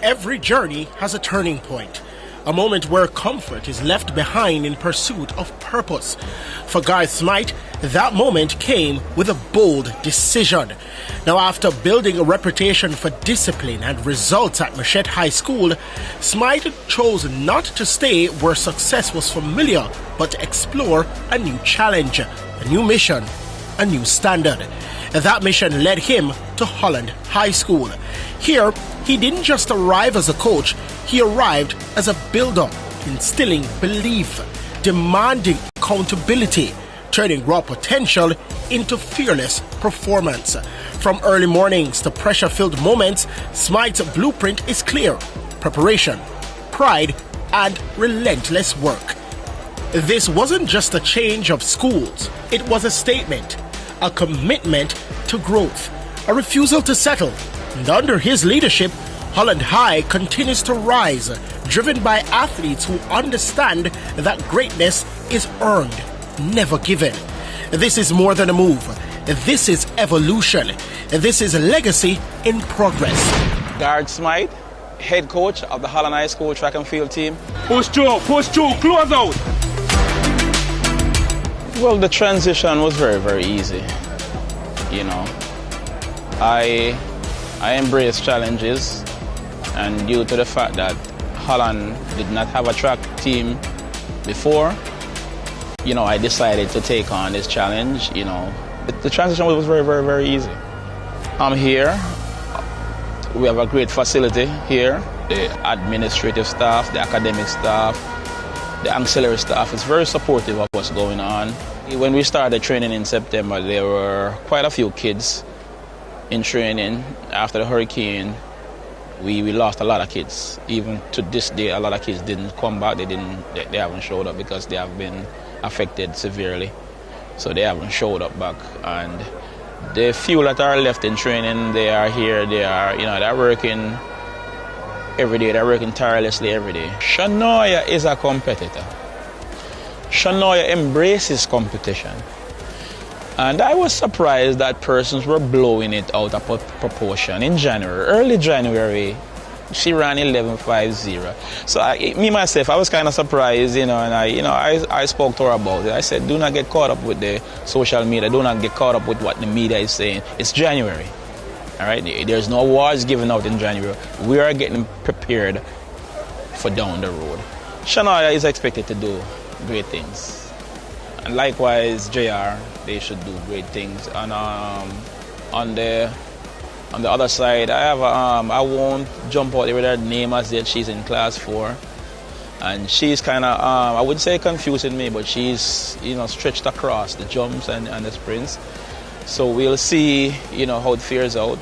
Every journey has a turning point, a moment where comfort is left behind in pursuit of purpose. For Guy Smythe, that moment came with a bold decision. Now, after building a reputation for discipline and results at Machete High School, Smythe chose not to stay where success was familiar, but to explore a new challenge, a new mission, a new standard. That mission led him to Holland High School. Here, he didn't just arrive as a coach, he arrived as a builder, instilling belief, demanding accountability, turning raw potential into fearless performance. From early mornings to pressure-filled moments, Smythe's blueprint is clear: preparation, pride, and relentless work. This wasn't just a change of schools, it was a statement, a commitment to growth, a refusal to settle. And under his leadership, Holland High continues to rise, driven by athletes who understand that greatness is earned, never given. This is more than a move. This is evolution. This is a legacy in progress. Guy Smythe, head coach of the Holland High School track and field team. Push through, close out. Well, the transition was very, very easy. You know, I embraced challenges, and due to the fact that Holland did not have a track team before, you know, I decided to take on this challenge. You know, the transition was very, very, very easy. I'm here. We have a great facility here. The administrative staff, the academic staff, the auxiliary staff is very supportive of what's going on. When we started training in September, there were quite a few kids in training. After the hurricane, we lost a lot of kids. Even to this day, a lot of kids didn't come back. They haven't showed up because they have been affected severely. So they haven't showed up back. And the few that are left in training, they are here. They're working every day. They're working tirelessly every day. Shania is a competitor. Shania embraces competition. And I was surprised that persons were blowing it out of proportion in January. Early January, she ran 11.50. So myself, I was kind of surprised, and I spoke to her about it. I said, do not get caught up with the social media. Do not get caught up with what the media is saying. It's January, all right? There's no awards given out in January. We are getting prepared for down the road. Shania is expected to do great things. And likewise, JR, they should do great things. And on the other side, I won't jump out there with her name as yet. She's in class 4, and she's kind of I wouldn't say confusing me, but she's stretched across the jumps and the sprints. So we'll see how it fares out.